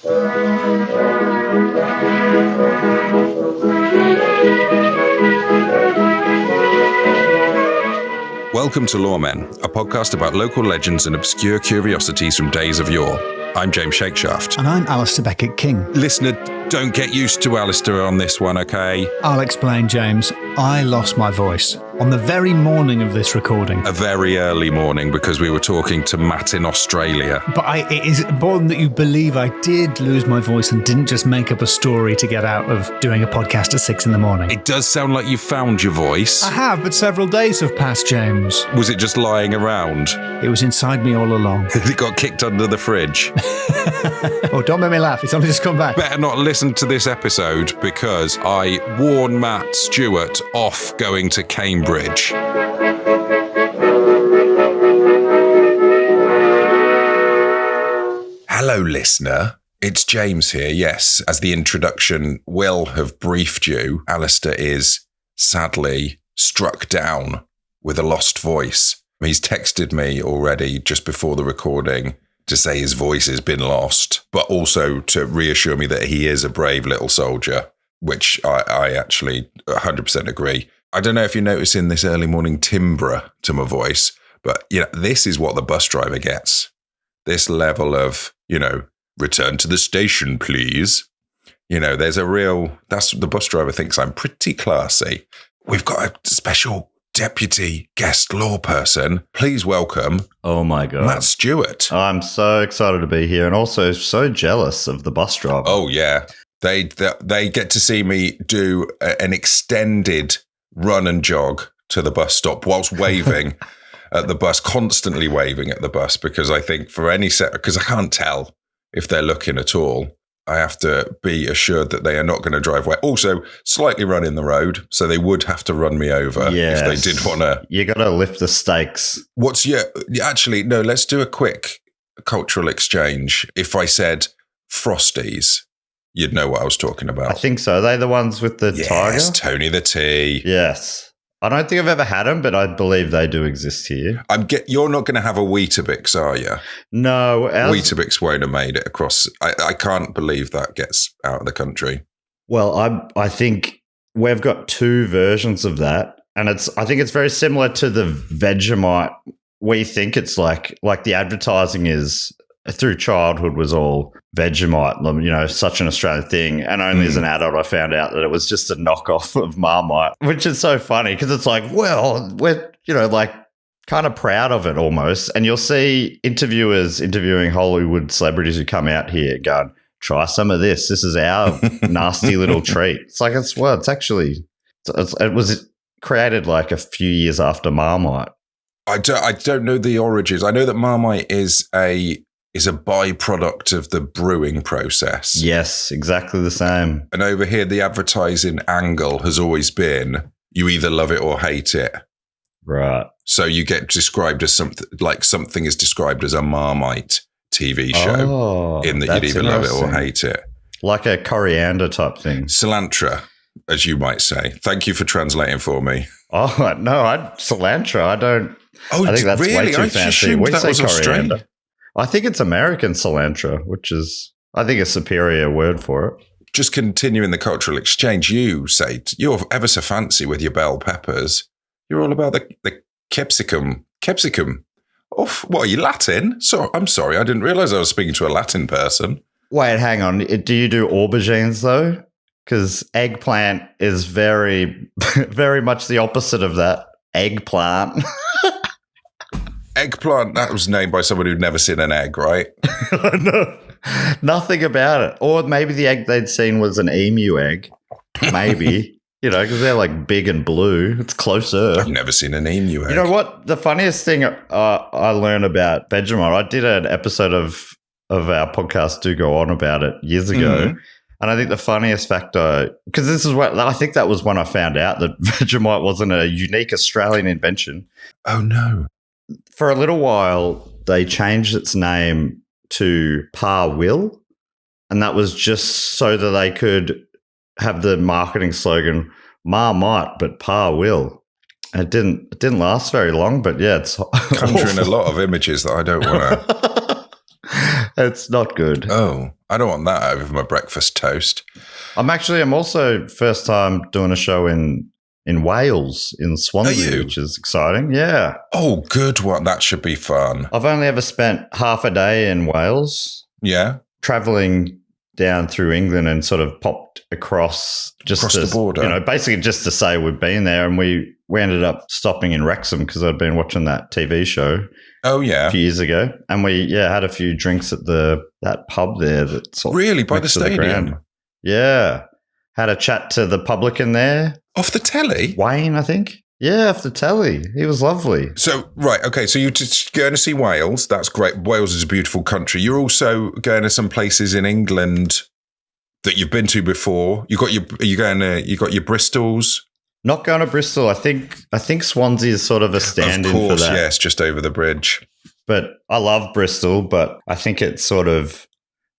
Welcome to Loremen, a podcast about local legends and obscure curiosities from days of yore. I'm James Shakeshaft. And I'm Alasdair Beckett-King. Listener, don't get used to Alasdair on this one, okay? I'll explain, James. I lost my voice on the very morning of this recording. A very early morning, because we were talking to Matt in Australia. But it is important that you believe I did lose my voice and didn't just make up a story to get out of doing a podcast at 6 a.m. It does sound like you found your voice. I have, but several days have passed, James. Was it just lying around? It was inside me all along. It got kicked under the fridge. Oh, don't make me laugh. It's only just come back. Better not listen to this episode, because I warn Matt Stewart off going to Cambridge. Hello, listener. It's James here. Yes, as the introduction will have briefed you, Alasdair is sadly struck down with a lost voice. He's texted me already just before the recording to say his voice has been lost, but also to reassure me that he is a brave little soldier, which I actually 100% agree. I don't know if you're noticing this early morning timbre to my voice, but this is what the bus driver gets. This level of, return to the station, please. There's that's the bus driver thinks I'm pretty classy. We've got a special deputy guest law person. Please welcome. Oh my God. Matt Stewart. I'm so excited to be here and also so jealous of the bus driver. Oh yeah. They get to see me do an extended run and jog to the bus stop whilst waving at the bus, constantly waving at the bus, because I think because I can't tell if they're looking at all. I have to be assured that they are not going to drive away. Also, slightly run in the road, so they would have to run me over if they did want to. You got to lift the stakes. Actually, no, let's do a quick cultural exchange. If I said Frosties, you'd know what I was talking about. I think so. Are they the ones with the tiger? Yes, Tony the T. Yes. I don't think I've ever had them, but I believe they do exist here. You're not going to have a Weetabix, are you? No. Weetabix won't have made it across. I can't believe that gets out of the country. Well, I think we've got two versions of that, and I think it's very similar to the Vegemite. We think it's like the advertising is through childhood was all Vegemite, such an Australian thing. And only as an adult, I found out that it was just a knockoff of Marmite, which is so funny because it's like, well, we're, kind of proud of it almost. And you'll see interviewers interviewing Hollywood celebrities who come out here going, try some of this. This is our nasty little treat. It's like, it was created like a few years after Marmite. I don't know the origins. I know that Marmite is a byproduct of the brewing process. Yes, exactly the same. And over here, the advertising angle has always been you either love it or hate it. Right. So you get described as something is described as a Marmite TV show in that you'd either love it or hate it. Like a coriander type thing. Cilantro, as you might say. Thank you for translating for me. Oh, no, cilantro, I don't. Oh, I think that's really? way too fancy. We say coriander. Australian. I think it's American cilantro, which is, I think, a superior word for it. Just continuing the cultural exchange, you say you're ever so fancy with your bell peppers. You're all about the capsicum. Capsicum. Oh, what are you, Latin? I'm sorry, I didn't realize I was speaking to a Latin person. Wait, hang on. Do you do aubergines though? Because eggplant is very, very much the opposite of that. Eggplant. Eggplant, that was named by someone who'd never seen an egg, right? No, nothing about it. Or maybe the egg they'd seen was an emu egg. Maybe, because they're like big and blue. It's closer. I've never seen an emu egg. You know what? The funniest thing I learned about Vegemite, I did an episode of our podcast, Do Go On, about it years ago. Mm-hmm. And I think the funniest factor, because this is what I think that was when I found out that Vegemite wasn't a unique Australian invention. Oh, no. For a little while, they changed its name to Pa Will, and that was just so that they could have the marketing slogan, Ma might, but Pa will. And it didn't last very long, but yeah, it's conjuring a lot of images that I don't want to. It's not good. Oh, I don't want that over my breakfast toast. I'm also first time doing a show in Wales, in Swansea, which is exciting. Yeah. Oh, good one. That should be fun. I've only ever spent half a day in Wales. Yeah. Traveling down through England and sort of popped across the border. Basically just to say we've been there, and we ended up stopping in Wrexham because I'd been watching that TV show. Oh, yeah. A few years ago. And we had a few drinks at that pub there. That's really? By the stadium? Yeah. Had a chat to the publican there. Off the telly? Wayne, I think. Yeah, off the telly. He was lovely. So, right, okay, so you're just going to see Wales. That's great. Wales is a beautiful country. You're also going to some places in England that you've been to before. You got your Bristols. Not going to Bristol. I think Swansea is sort of a stand-in for that. Of course, yes, just over the bridge. But I love Bristol, but I think it's sort of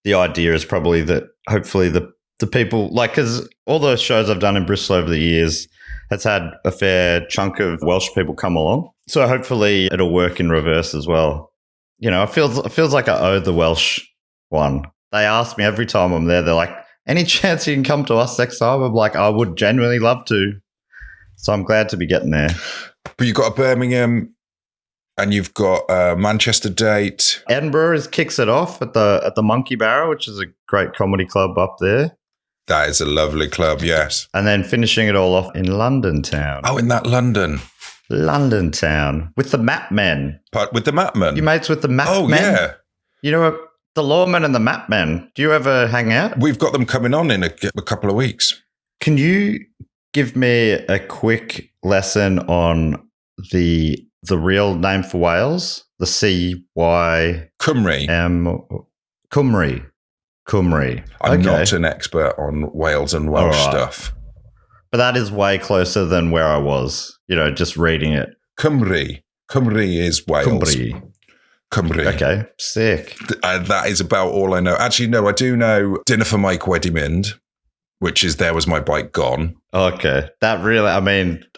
the idea is probably that hopefully the people, like, because all the shows I've done in Bristol over the years has had a fair chunk of Welsh people come along. So hopefully it'll work in reverse as well. You know, it feels like I owe the Welsh one. They ask me every time I'm there, they're like, any chance you can come to us next time? I'm like, I would genuinely love to. So I'm glad to be getting there. But you've got a Birmingham and you've got a Manchester date. Edinburgh kicks it off at the Monkey Barrel, which is a great comedy club up there. That is a lovely club, yes. And then finishing it all off in London town. Oh, in that London town with the Map Men. With the Map Men? You mates with the Map Men? Oh, yeah. You know, the Loremen and the Map Men. Do you ever hang out? We've got them coming on in a couple of weeks. Can you give me a quick lesson on the real name for Wales? The C-Y... Cymru. Cymru. I'm not an expert on Wales and Welsh stuff. But that is way closer than where I was, just reading it. Cymru. Cymru is Wales. Cymru. Okay, sick. That is about all I know. Actually, no, I do know Dinner for Mike Wedi Mynd, which is There Was My Bike Gone. Okay. That really, I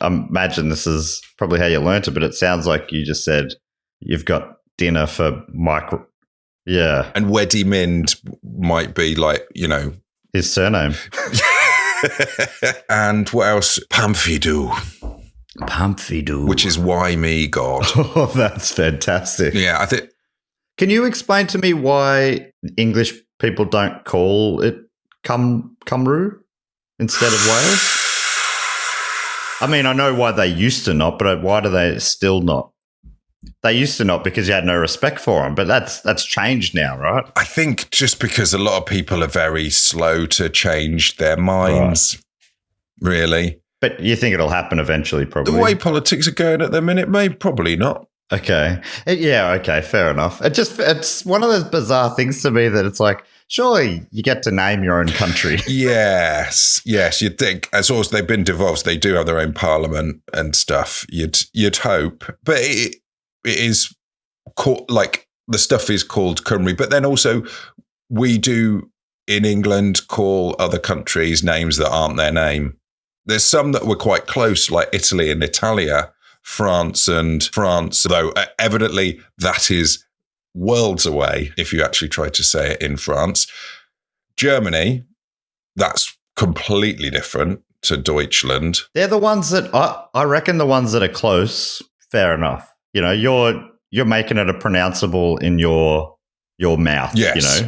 imagine this is probably how you learnt it, but it sounds like you just said you've got dinner for Mike. Yeah. And Wedi Mynd might be like, his surname. And what else? Pamfidu. Which is Why Me, God. Oh, that's fantastic. Yeah, I think. Can you explain to me why English people don't call it Cymru instead of Wales? I mean, I know why they used to not, but why do they still not? They used to not because you had no respect for them, but that's changed now, right? I think just because a lot of people are very slow to change their minds, really. But you think it'll happen eventually, probably? The way politics are going at the minute, probably not. Okay. Yeah, okay, fair enough. It's one of those bizarre things to me that it's like, surely you get to name your own country. Yes, you'd think. As long as they've been devolved, they do have their own parliament and stuff. You'd hope. But it is called, like, the stuff is called Cymru, but then also we do in England call other countries names that aren't their name. There's some that were quite close, like Italy and Italia, France, though evidently that is worlds away if you actually try to say it in France. Germany, that's completely different to Deutschland. They're the ones that I reckon the ones that are close, fair enough. You're making it a pronounceable in your mouth, yes.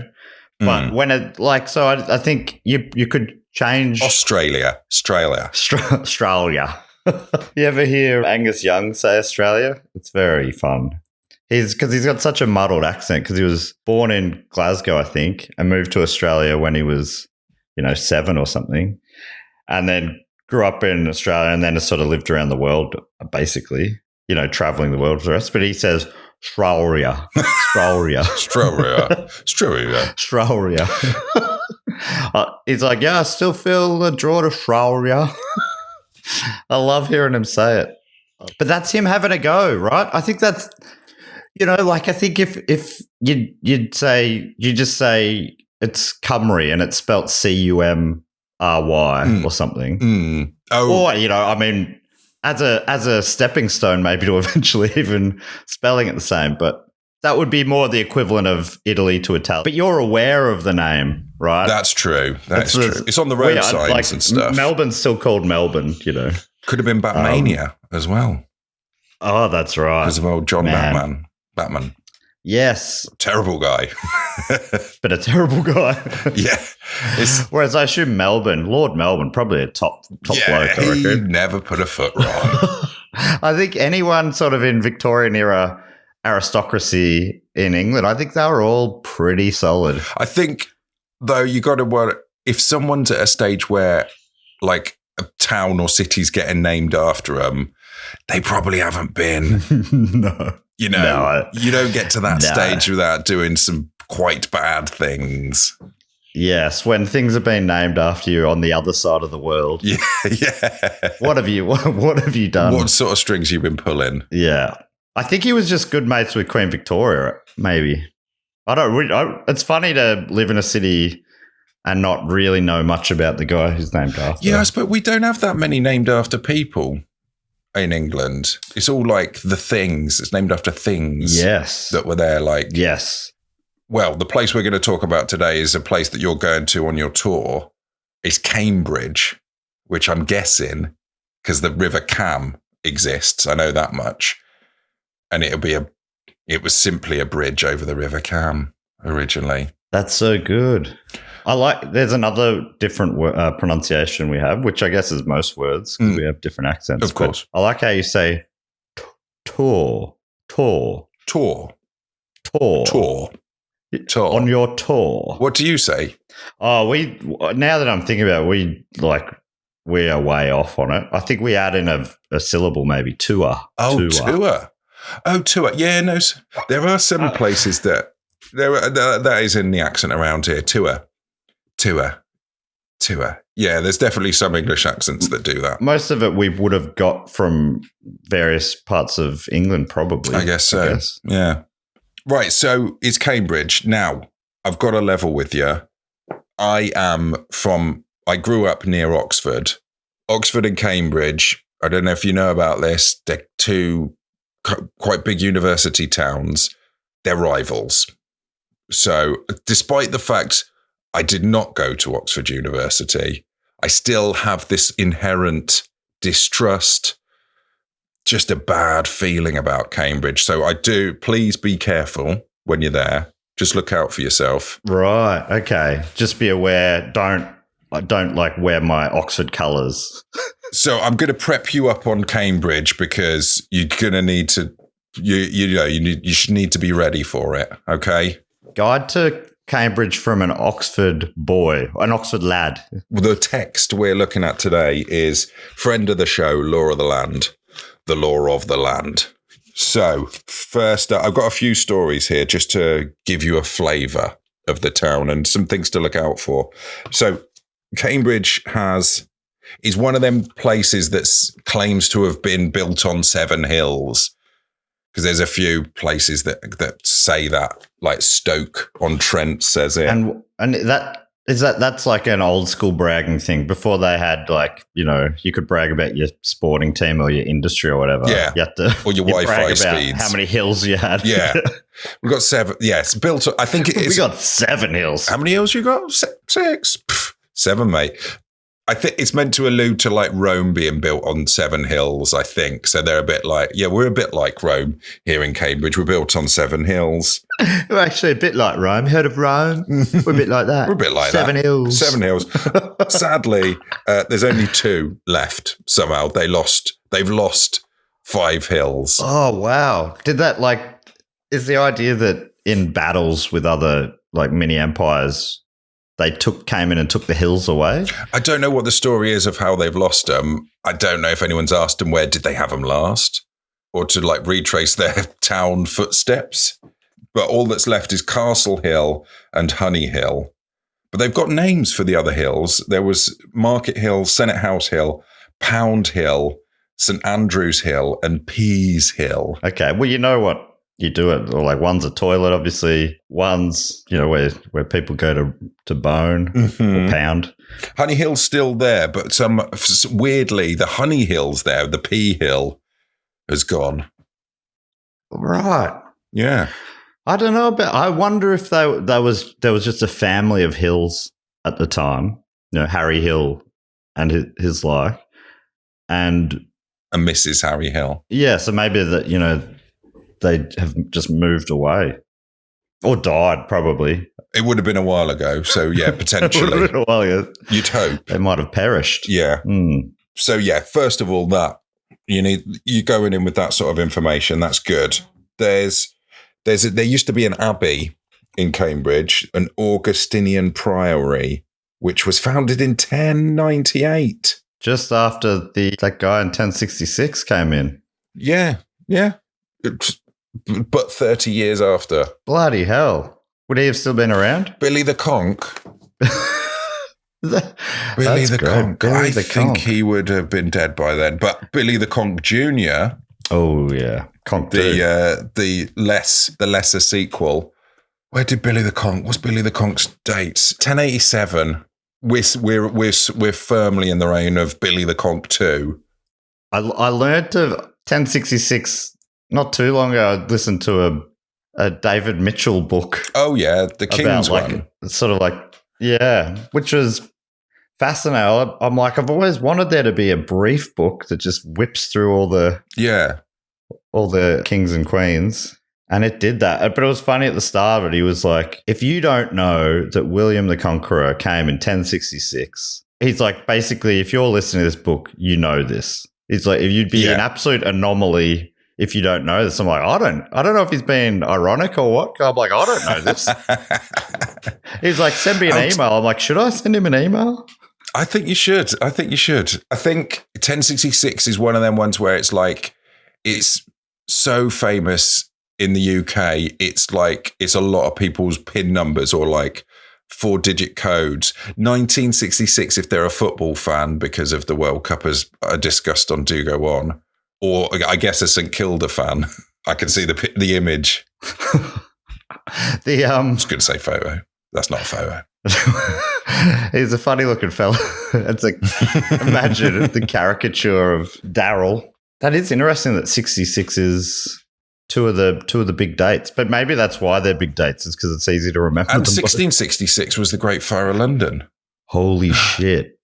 But when it so I think you could change Australia. You ever hear Angus Young say Australia? It's very fun. Because he's got such a muddled accent because he was born in Glasgow, I think, and moved to Australia when he was, 7 or something, and then grew up in Australia and then has sort of lived around the world, basically, traveling the world for us. But he says Australia. He's like, yeah, I still feel the draw to Australia. I love hearing him say it. But that's him having a go, right? I think that's, I think if you'd just say it's Cymru and it's spelt Cumry or something. Mm. Oh. Or, as a stepping stone maybe to eventually even spelling it the same. But that would be more the equivalent of Italy to Italy. But you're aware of the name, right? That's true. That's true. It's on the road signs and stuff. Melbourne's still called Melbourne, Could have been Batmania as well. Oh, that's right. Because of old John Batman. Yes. Terrible guy. But a terrible guy. Yeah. Whereas I assume Lord Melbourne, probably a top bloke, I reckon. He never put a foot wrong. I think anyone sort of in Victorian era aristocracy in England, I think they were all pretty solid. I think, though, you got to work, if someone's at a stage where like a town or city's getting named after them, they probably haven't been. No. You don't get to that stage without doing some quite bad things. Yes, when things have been named after you on the other side of the world. Yeah. What have you done? What sort of strings you been pulling? Yeah. I think he was just good mates with Queen Victoria, maybe. It's funny to live in a city and not really know much about the guy who's named after. Yes, but we don't have that many named after people in England. It's all like the things. It's named after things. Yes. That were there, like. Yes. Well, the place we're going to talk about today is a place that you're going to on your tour. It's Cambridge, which I'm guessing, because the River Cam exists. I know that much. And it was simply a bridge over the River Cam originally. That's so good. There's another different pronunciation we have, which I guess is most words because we have different accents. Of course. I like how you say tour. On your tour. What do you say? Oh, now that I'm thinking about it, we are way off on it. I think we add in a syllable, maybe tour. Oh, tour. Oh, tour. Yeah, no, there are some places that that is in the accent around here. Tour. Yeah, there's definitely some English accents that do that. Most of it we would have got from various parts of England, probably. I guess so. Yeah. Right, so it's Cambridge. Now, I've got a level with you. I grew up near Oxford. Oxford and Cambridge, I don't know if you know about this, they're two quite big university towns. They're rivals. So despite the fact I did not go to Oxford University, I still have this inherent distrust, just a bad feeling about Cambridge. So please be careful when you're there. Just look out for yourself. Right. Okay. Just be aware. Don't wear my Oxford colours. So I'm going to prep you up on Cambridge because you're going to need to, you should need to be ready for it. Okay. Guide to Cambridge from an Oxford lad. The text we're looking at today is friend of the show, Law of the Land. The law of the land. So first, I've got a few stories here just to give you a flavour of the town and some things to look out for. So Cambridge is one of them places that claims to have been built on 7 hills, because there's a few places that say that, like Stoke-on-Trent says it. And that's like an old school bragging thing. Before they had you could brag about your sporting team or your industry or whatever. Yeah. You had to, or your Wi-Fi speeds. How many hills you had. Yeah. We've got 7. Yeah, it's built. I think it is. We got 7 hills. How many hills you got? 6. 7, mate. I think it's meant to allude to like Rome being built on 7 hills, I think. So they're a bit like, we're a bit like Rome here in Cambridge. We're built on 7 hills. We're actually a bit like Rome. Heard of Rome? We're a bit like that. We're a bit like 7 that. hills. 7 hills. Sadly, there's only 2 left somehow. They've lost 5 hills. Oh, wow. Is the idea that in battles with other mini empires, they came in and took the hills away? I don't know what the story is of how they've lost them. I don't know if anyone's asked them where did they have them last, or to retrace their town footsteps. But all that's left is Castle Hill and Honey Hill. But they've got names for the other hills. There was Market Hill, Senate House Hill, Pound Hill, St Andrews Hill, and Pease Hill. Okay, well, you know what? You do it, or one's a toilet, obviously. One's, where people go to bone or pound. Honey Hill's still there, but weirdly, the Honey Hill's there. The Pea Hill has gone. Right. Yeah. I don't know, but I wonder if there was just a family of Hills at the time. Harry Hill and his like, and Mrs. Harry Hill. Yeah, so maybe that they have just moved away or died. Probably it would have been a while ago. So yeah, potentially. It would have been a while ago. You'd hope they might have perished. Yeah. So yeah, first of all, that you going in with that sort of information. That's good. There used to be an abbey in Cambridge, an Augustinian priory, which was founded in 1098. Just after that guy in 1066 came in. Yeah. But 30 years after. Bloody hell. Would he have still been around? Billy the Conch. Billy the Conch. I think he would have been dead by then. But Billy the Conch Jr. Oh, yeah. Conch the lesser sequel. Where did Billy the Conch? What's Billy the Conch's dates? 1087. We're firmly in the reign of Billy the Conch 2. I learned of 1066 not too long ago. I listened to a David Mitchell book. Oh yeah, the King's one. Sort of like, yeah, which was fascinating. I'm like, I've always wanted there to be a brief book that just whips through all the kings and queens. And it did that. But it was funny at the start of it. He was like, if you don't know that William the Conqueror came in 1066, he's like, basically, if you're listening to this book, you know this. He's like, if you'd be an absolute anomaly if you don't know this. I'm like, I don't know if he's being ironic or what. I'm like, I don't know this. He's like, send me an email. I'm like, should I send him an email? I think you should. I think 1066 is one of them ones where it's like, it's so famous in the UK, it's like it's a lot of people's PIN numbers or like 4-digit codes. 1966, if they're a football fan because of the World Cup, as I discussed on Do Go On, or I guess a St Kilda fan. I can see the image. I was going to say photo. That's not a photo. He's a funny looking fella. It's like, imagine the caricature of Daryl. That is interesting that 66 is two of the big dates, but maybe that's why they're big dates. It's because it's easy to remember. And 1666 was the Great Fire of London. Holy shit!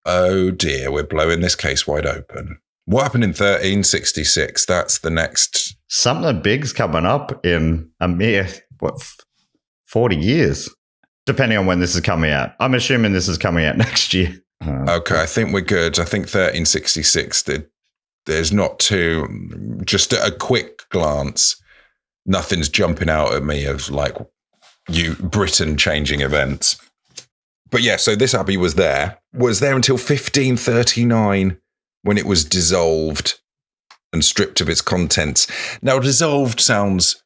Oh dear, we're blowing this case wide open. What happened in 1366? That's the next. Something big's coming up in a mere 40 years, depending on when this is coming out. I'm assuming this is coming out next year. Okay, I think we're good. I think 1366 did. There's not too, just at a quick glance, nothing's jumping out at me of like Britain changing events. But yeah, so this abbey was there until 1539 when it was dissolved and stripped of its contents. Now, dissolved sounds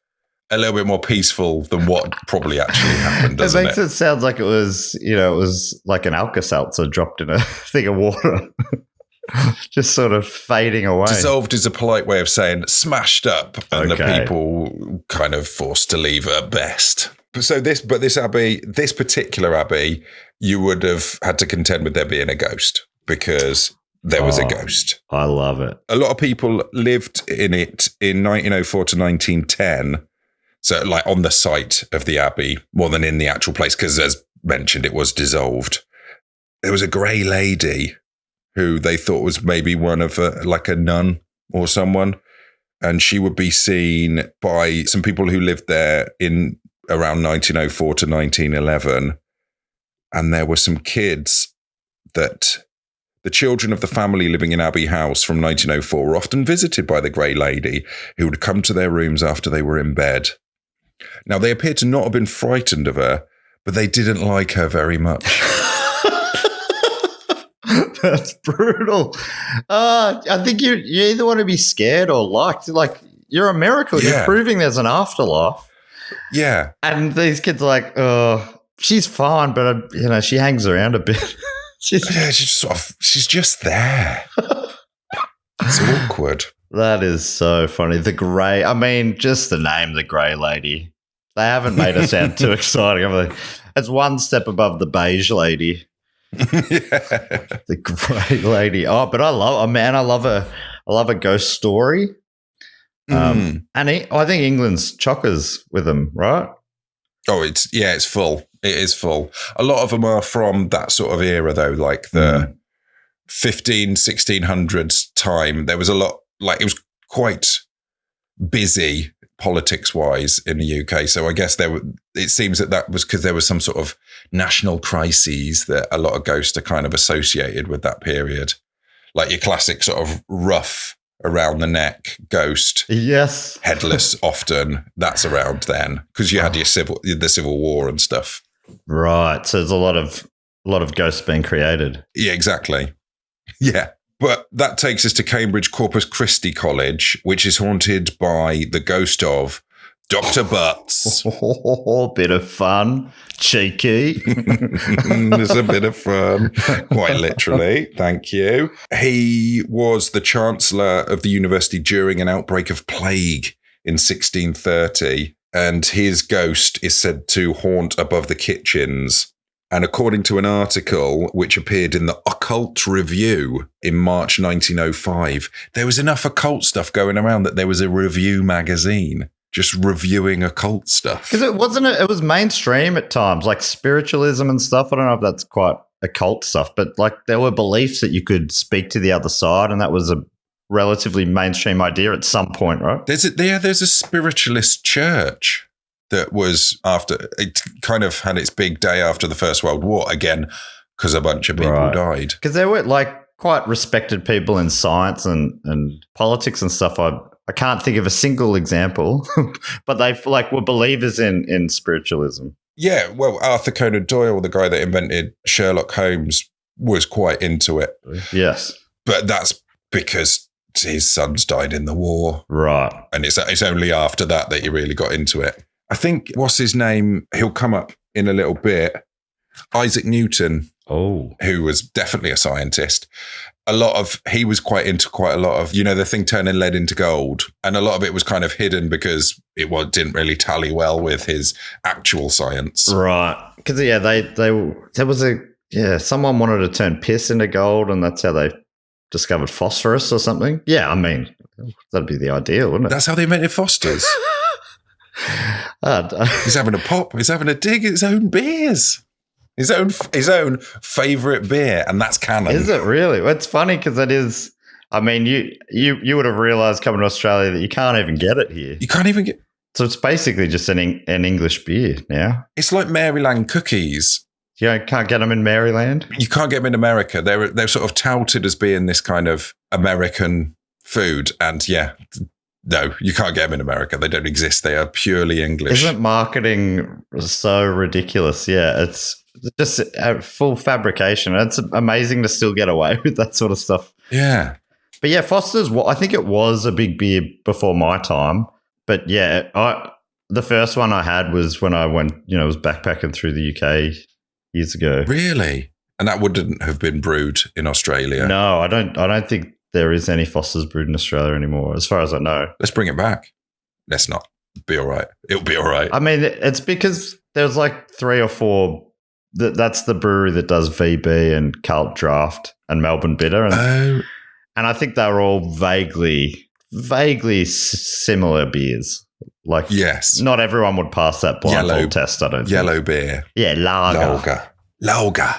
a little bit more peaceful than what probably actually happened, doesn't it? Makes it sound like it was like an Alka-Seltzer dropped in a thing of water. Just sort of fading away. Dissolved is a polite way of saying smashed up, and the people kind of forced to leave at best. So this particular abbey, you would have had to contend with there being a ghost because there was a ghost. I love it. A lot of people lived in it in 1904 to 1910. So like on the site of the abbey more than in the actual place, because as mentioned, it was dissolved. There was a grey lady who they thought was maybe one of like a nun or someone. And she would be seen by some people who lived there in around 1904 to 1911. And there were some kids that the children of the family living in Abbey House from 1904 were often visited by the Grey Lady, who would come to their rooms after they were in bed. Now, they appear to not have been frightened of her, but they didn't like her very much. That's brutal. I think you either want to be scared or liked. Like, you're a miracle. Yeah. You're proving there's an afterlife. Yeah. And these kids are like, oh, she's fine, but, she hangs around a bit. she's just there. It's awkward. That is so funny. The Grey, just the name, the Grey Lady. They haven't made it sound too exciting. It's one step above the Beige Lady. Yeah. The Grey Lady. Oh, but I love a ghost story. I think England's chockers with them, right? Oh, it's full. It is full. A lot of them are from that sort of era, though, like the 1600s time. There was a lot, like it was quite busy politics-wise in the UK. So I guess it seems that was because there was some sort of national crises that a lot of ghosts are kind of associated with that period. Like your classic sort of rough around the neck ghost. Yes. Headless often. That's around then because you had the Civil War and stuff. Right. So there's a lot of ghosts being created. Yeah, exactly. Yeah. But that takes us to Cambridge Corpus Christi College, which is haunted by the ghost of Dr. Butts. Bit of fun. Cheeky. There's a bit of fun. Quite literally. Thank you. He was the Chancellor of the university during an outbreak of plague in 1630. And his ghost is said to haunt above the kitchens. And according to an article which appeared in the Occult Review in March 1905, there was enough occult stuff going around that there was a review magazine just reviewing occult stuff. Because it was mainstream at times, like spiritualism and stuff. I don't know if that's quite occult stuff, but like there were beliefs that you could speak to the other side, and that was a relatively mainstream idea at some point, right? There's a spiritualist church that was it kind of had its big day after the First World War again because a bunch of people died. Because there were like quite respected people in science and politics and stuff. I can't think of a single example, but they were believers in spiritualism. Yeah, well, Arthur Conan Doyle, the guy that invented Sherlock Holmes, was quite into it. Yes. But that's because his sons died in the war. Right. And it's only after that he really got into it. I think, what's his name? He'll come up in a little bit. Isaac Newton, who was definitely a scientist. He was quite into quite a lot of, the thing turning lead into gold. And a lot of it was kind of hidden because it didn't really tally well with his actual science. Right. Because, someone wanted to turn piss into gold, and that's how they discovered phosphorus or something. Yeah, I mean, that'd be the ideal, wouldn't it? That's how they invented Foster's. He's having a pop. He's having a dig at his own beers. His own favourite beer, and that's canon. Is it really? Well, it's funny because it is. I mean, you would have realised coming to Australia that you can't even get it here. You can't even get. So it's basically just an English beer now. It's like Maryland cookies. You can't get them in Maryland. You can't get them in America. They're sort of touted as being this kind of American food, and no, you can't get them in America. They don't exist. They are purely English. Isn't marketing so ridiculous? Yeah, it's just a full fabrication. It's amazing to still get away with that sort of stuff. Yeah. But yeah, Foster's, I think it was a big beer before my time. But yeah, the first one I had was when I went, was backpacking through the UK years ago. Really? And that wouldn't have been brewed in Australia? No, I don't think there is any Foster's brewed in Australia anymore, as far as I know. Let's bring it back. Let's not. Be all right. It'll be all right. I mean, it's because there's like 3 or 4. That's the brewery that does VB and Cult Draft and Melbourne Bitter. And I think they were all vaguely similar beers. Like, yes. Not everyone would pass that blindfold test, I don't think. Yellow beer. Yeah, lager.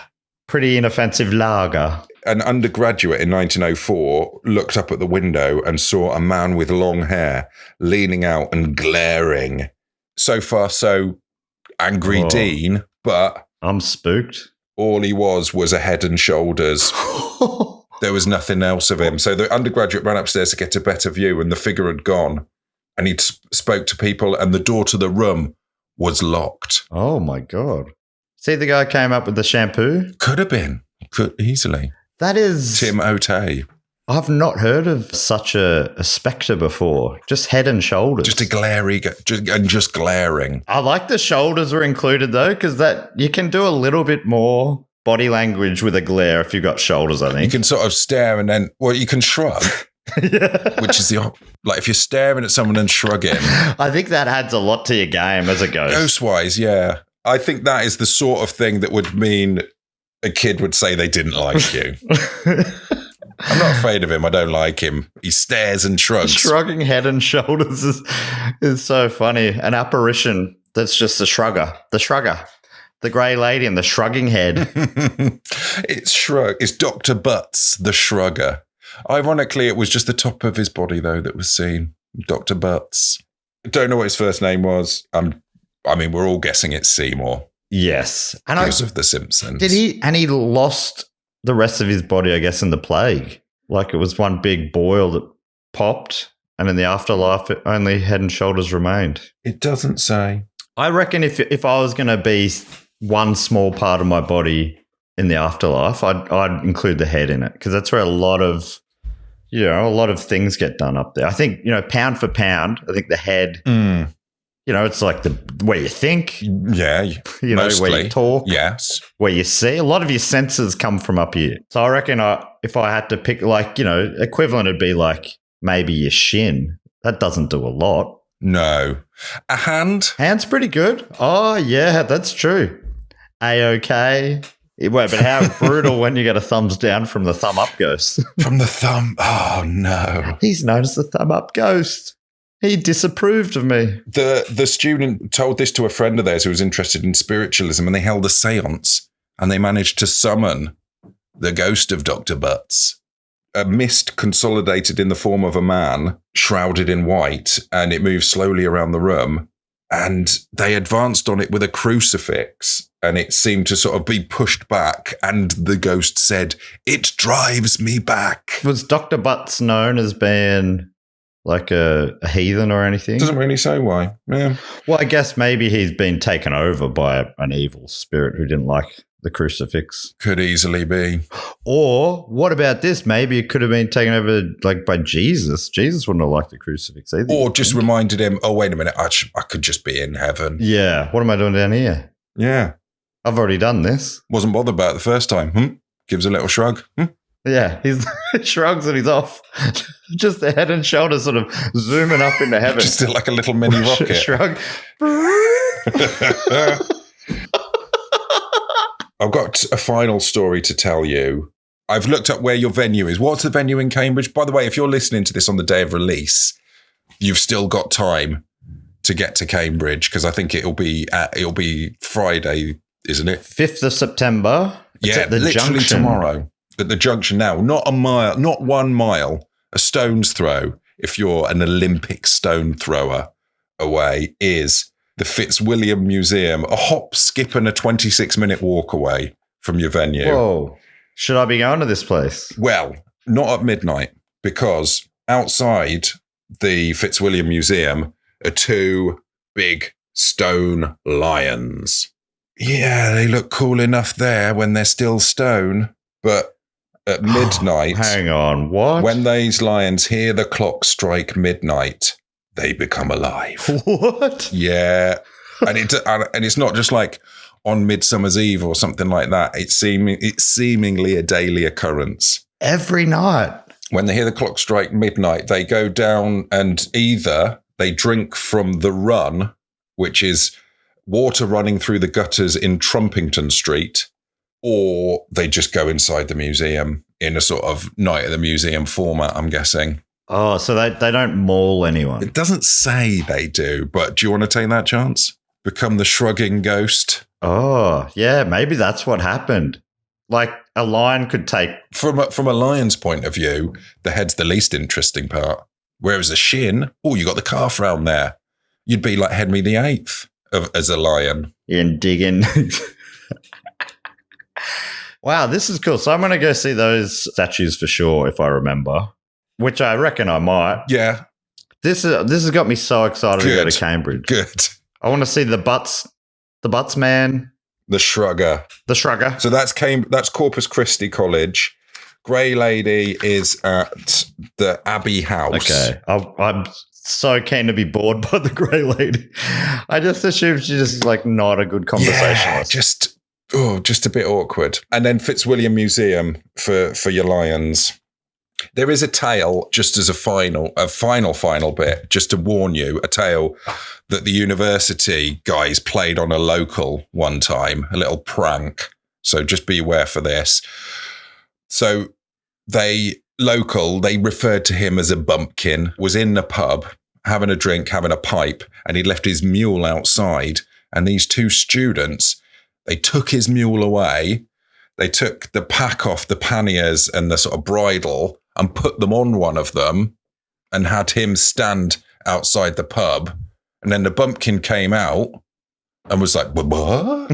Pretty inoffensive lager. An undergraduate in 1904 looked up at the window and saw a man with long hair leaning out and glaring. So far, so angry Dean, but I'm spooked. All he was a head and shoulders. There was nothing else of him. So the undergraduate ran upstairs to get a better view, and the figure had gone. And he spoke to people, and the door to the room was locked. Oh, my God. See, the guy came up with the shampoo? Could have been. Could easily. That is... Tim O'Tay. I've not heard of such a spectre before. Just head and shoulders. Just just glaring. I like the shoulders were included, though, because that you can do a little bit more body language with a glare if you've got shoulders, I think. You can sort of stare and then... Well, you can shrug. Yeah. Which is like if you're staring at someone and shrugging. I think that adds a lot to your game as a ghost. Ghost-wise, yeah. I think that is the sort of thing that would mean a kid would say they didn't like you. I'm not afraid of him. I don't like him. He stares and shrugs. Shrugging head and shoulders is so funny. An apparition that's just the shrugger. The shrugger. The grey lady and the shrugging head. It's Dr. Butts, the shrugger. Ironically, it was just the top of his body, though, that was seen. Dr. Butts. Don't know what his first name was. We're all guessing it's Seymour. Yes. And because of The Simpsons. Did he? And he lost the rest of his body, I guess, in the plague. Like it was one big boil that popped, and in the afterlife, only head and shoulders remained. It doesn't say. I reckon if I was going to be one small part of my body in the afterlife, I'd include the head in it, because that's where a lot of things get done up there. I think, pound for pound, I think the head, it's like where you think. Yeah. Mostly. Where you talk. Yes. Where you see. A lot of your senses come from up here. So I reckon if I had to pick, equivalent would be like maybe your shin. That doesn't do a lot. No. A hand? Hand's pretty good. Oh, yeah, that's true. A-okay. But how brutal when you get a thumbs down from the thumb up ghost. From the thumb. Oh, no. He's known as the thumb up ghost. He disapproved of me. The student told this to a friend of theirs who was interested in spiritualism, and they held a seance, and they managed to summon the ghost of Dr. Butts. A mist consolidated in the form of a man shrouded in white, and it moved slowly around the room. And they advanced on it with a crucifix, and it seemed to sort of be pushed back. And the ghost said, "It drives me back." Was Dr. Butts known as being like a heathen or anything? Doesn't really say why. Yeah. Well, I guess maybe he's been taken over by an evil spirit who didn't like the crucifix. Could easily be. Or what about this? Maybe it could have been taken over by Jesus. Jesus wouldn't have liked the crucifix either. Or just reminded him, oh, wait a minute, I could just be in heaven. Yeah. What am I doing down here? Yeah. I've already done this. Wasn't bothered about it the first time. Gives a little shrug. Yeah. He shrugs and he's off. Just the head and shoulders sort of zooming up into heaven. Just like a little mini rocket. Shrug. I've got a final story to tell you. I've looked up where your venue is. What's the venue in Cambridge? By the way, if you're listening to this on the day of release, you've still got time to get to Cambridge, because I think it'll be Friday, isn't it? 5th of September. It's at the literally junction. Tomorrow. At the junction now. Not 1 mile, a stone's throw, if you're an Olympic stone thrower away, is the Fitzwilliam Museum, a hop, skip, and a 26-minute walk away from your venue. Whoa. Should I be going to this place? Well, not at midnight, because outside the Fitzwilliam Museum are 2 big stone lions. Yeah, they look cool enough there when they're still stone, but at midnight... Hang on, what? When these lions hear the clock strike midnight, they become alive. What? Yeah. And it's not just like on Midsummer's Eve or something like that. It's seemingly a daily occurrence. Every night. When they hear the clock strike midnight, they go down and either they drink from the run, which is water running through the gutters in Trumpington Street, or they just go inside the museum in a sort of night at the museum format, I'm guessing. Oh, so they don't maul anyone. It doesn't say they do, but do you want to take that chance? Become the shrugging ghost? Oh, yeah, maybe that's what happened. Like a lion could take... From a lion's point of view, the head's the least interesting part. Whereas a shin, you got the calf round there. You'd be like Henry VIII as a lion. In digging. Wow, this is cool. So I'm going to go see those statues for sure, if I remember. Which I reckon I might. Yeah. This has got me so excited to go to Cambridge. Good. I want to see the Butts man. The Shrugger. So that's Corpus Christi College. Grey Lady is at the Abbey House. Okay. I'm so keen to be bored by the Grey Lady. I just assume she's just like not a good conversationalist. Yeah, just a bit awkward. And then Fitzwilliam Museum for your lions. There is a tale, just as a final bit, just to warn you, a tale that the university guys played on a local one time, a little prank. So just be aware for this. So they local, they referred to him as a bumpkin, was in the pub, having a drink, having a pipe, and he'd left his mule outside. And these two students, they took his mule away. They took the pack off the panniers and the sort of bridle and put them on one of them and had him stand outside the pub. And then the bumpkin came out and was like, what?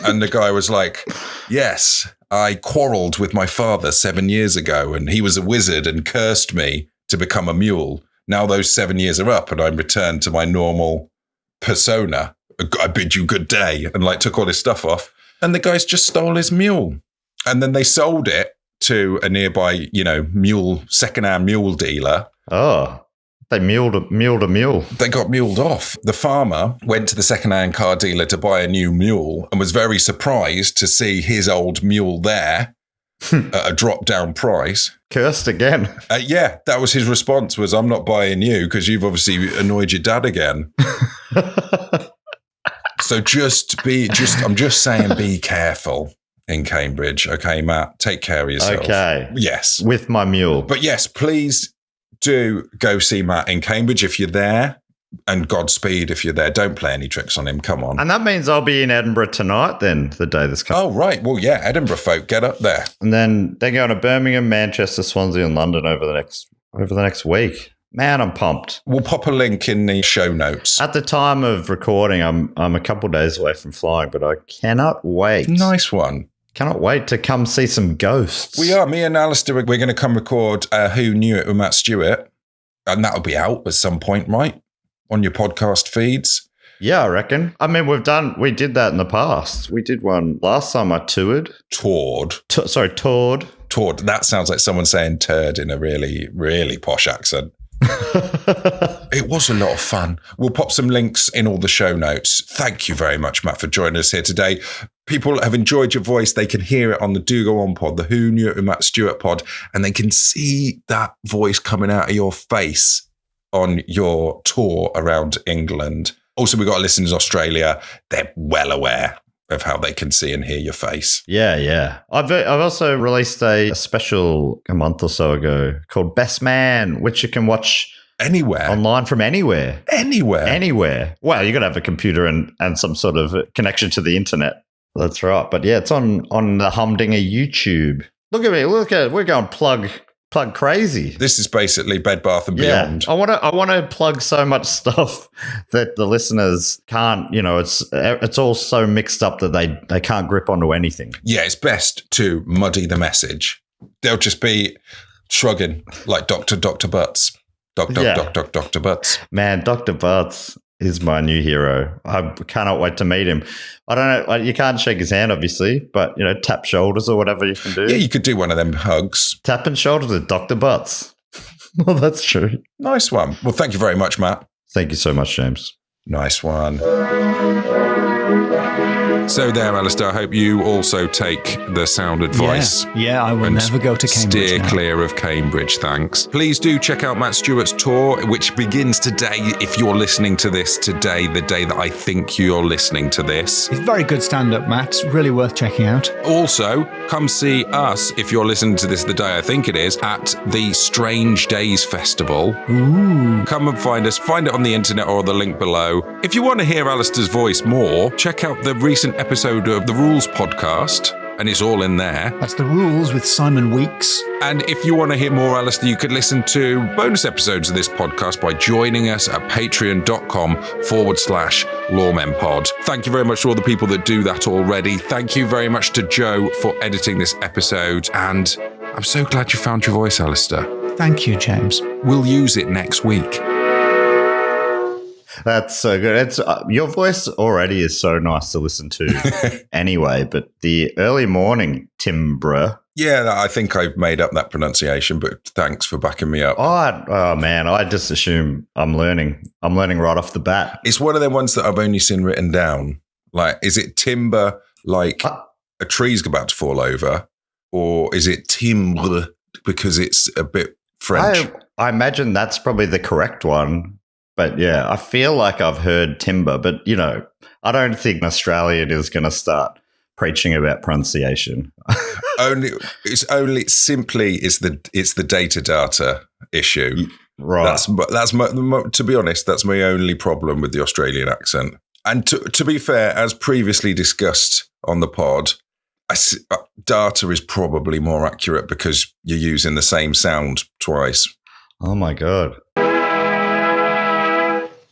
And the guy was like, yes, I quarreled with my father 7 years ago and he was a wizard and cursed me to become a mule. Now those 7 years are up and I'm returned to my normal persona. I bid you good day, and like took all his stuff off. And the guys just stole his mule. And then they sold it to a nearby, secondhand mule dealer. Oh, they muled a mule. They got muled off. The farmer went to the secondhand car dealer to buy a new mule and was very surprised to see his old mule there at a drop-down price. Cursed again. Yeah, that was his response was, I'm not buying you because you've obviously annoyed your dad again. So I'm just saying, be careful in Cambridge. Okay, Matt, take care of yourself. Okay. Yes. With my mule. But yes, please do go see Matt in Cambridge if you're there, and Godspeed if you're there. Don't play any tricks on him. Come on. And that means I'll be in Edinburgh tonight then, the day this comes. Oh, right. Well, yeah, Edinburgh folk, get up there. And then they're going to Birmingham, Manchester, Swansea and London over the next week. Man, I'm pumped. We'll pop a link in the show notes. At the time of recording, I'm a couple of days away from flying, but I cannot wait. Nice one. Cannot wait to come see some ghosts. We are. Me and Alasdair, we're going to come record Who Knew It with Matt Stewart. And that'll be out at some point, right? On your podcast feeds. Yeah, I reckon. I mean, we did that in the past. We did one last time I toured. Toured. Toured. Toured. That sounds like someone saying turd in a really, really posh accent. It was a lot of fun. We'll pop some links in all the show notes. Thank you very much, Matt, for joining us here today. People have enjoyed your voice. They can hear it on the Do Go On pod, the Who Knew It with Matt Stewart pod, and they can see that voice coming out of your face on your tour around England. Also, we've got listeners in Australia. They're well aware of how they can see and hear your face. Yeah. I've also released a special a month or so ago called Best Man, which you can watch anywhere. Online from anywhere. Anywhere. Well, you got to have a computer and some sort of connection to the internet. That's right. But yeah, it's on the Humdinger YouTube. Look at me. We're going plug crazy. This is basically Bed Bath and Beyond. I want to plug so much stuff that the listeners can't, it's all so mixed up that they can't grip onto anything. Yeah, it's best to muddy the message. They'll just be shrugging like Dr. Butts. Dr. Butts. Man, Dr. Butts is my new hero. I cannot wait to meet him. I don't know. You can't shake his hand, obviously, but, tap shoulders or whatever you can do. Yeah, you could do one of them hugs. Tapping shoulders with Dr. Butts. Well, that's true. Nice one. Well, thank you very much, Matt. Thank you so much, James. Nice one. So there, Alasdair, I hope you also take the sound advice. Yeah, I will never go to Cambridge. Steer clear of Cambridge, thanks. Please do check out Matt Stewart's tour, which begins today. If you're listening to this today, the day that I think you're listening to this. It's very good stand-up, Matt. It's really worth checking out. Also, come see us, if you're listening to this the day I think it is, at the Strange Days Festival. Ooh. Come and find us. Find it on the internet or the link below. If you want to hear Alasdair's voice more, check out the recent episode of the Rules podcast, and it's all in there. That's The Rules with Simon Weeks. And if you want to hear more, Alasdair, you could listen to bonus episodes of this podcast by joining us at patreon.com/LoremenPod. Thank you very much to all the people that do that already. Thank you very much to Joe for editing this episode. And I'm so glad you found your voice, Alasdair. Thank you, James. We'll use it next week. That's so good. It's your voice already is so nice to listen to anyway, but the early morning timbre. Yeah, I think I've made up that pronunciation, but thanks for backing me up. Oh man, I just assume I'm learning. I'm learning right off the bat. It's one of the ones that I've only seen written down. Like, is it timber like a tree's about to fall over? Or is it timbre because it's a bit French? I imagine that's probably the correct one. But yeah, I feel like I've heard timber, but I don't think an Australian is going to start preaching about pronunciation. It's the data issue. Right. To be honest, that's my only problem with the Australian accent. And to be fair, as previously discussed on the pod, data is probably more accurate because you're using the same sound twice. Oh my God.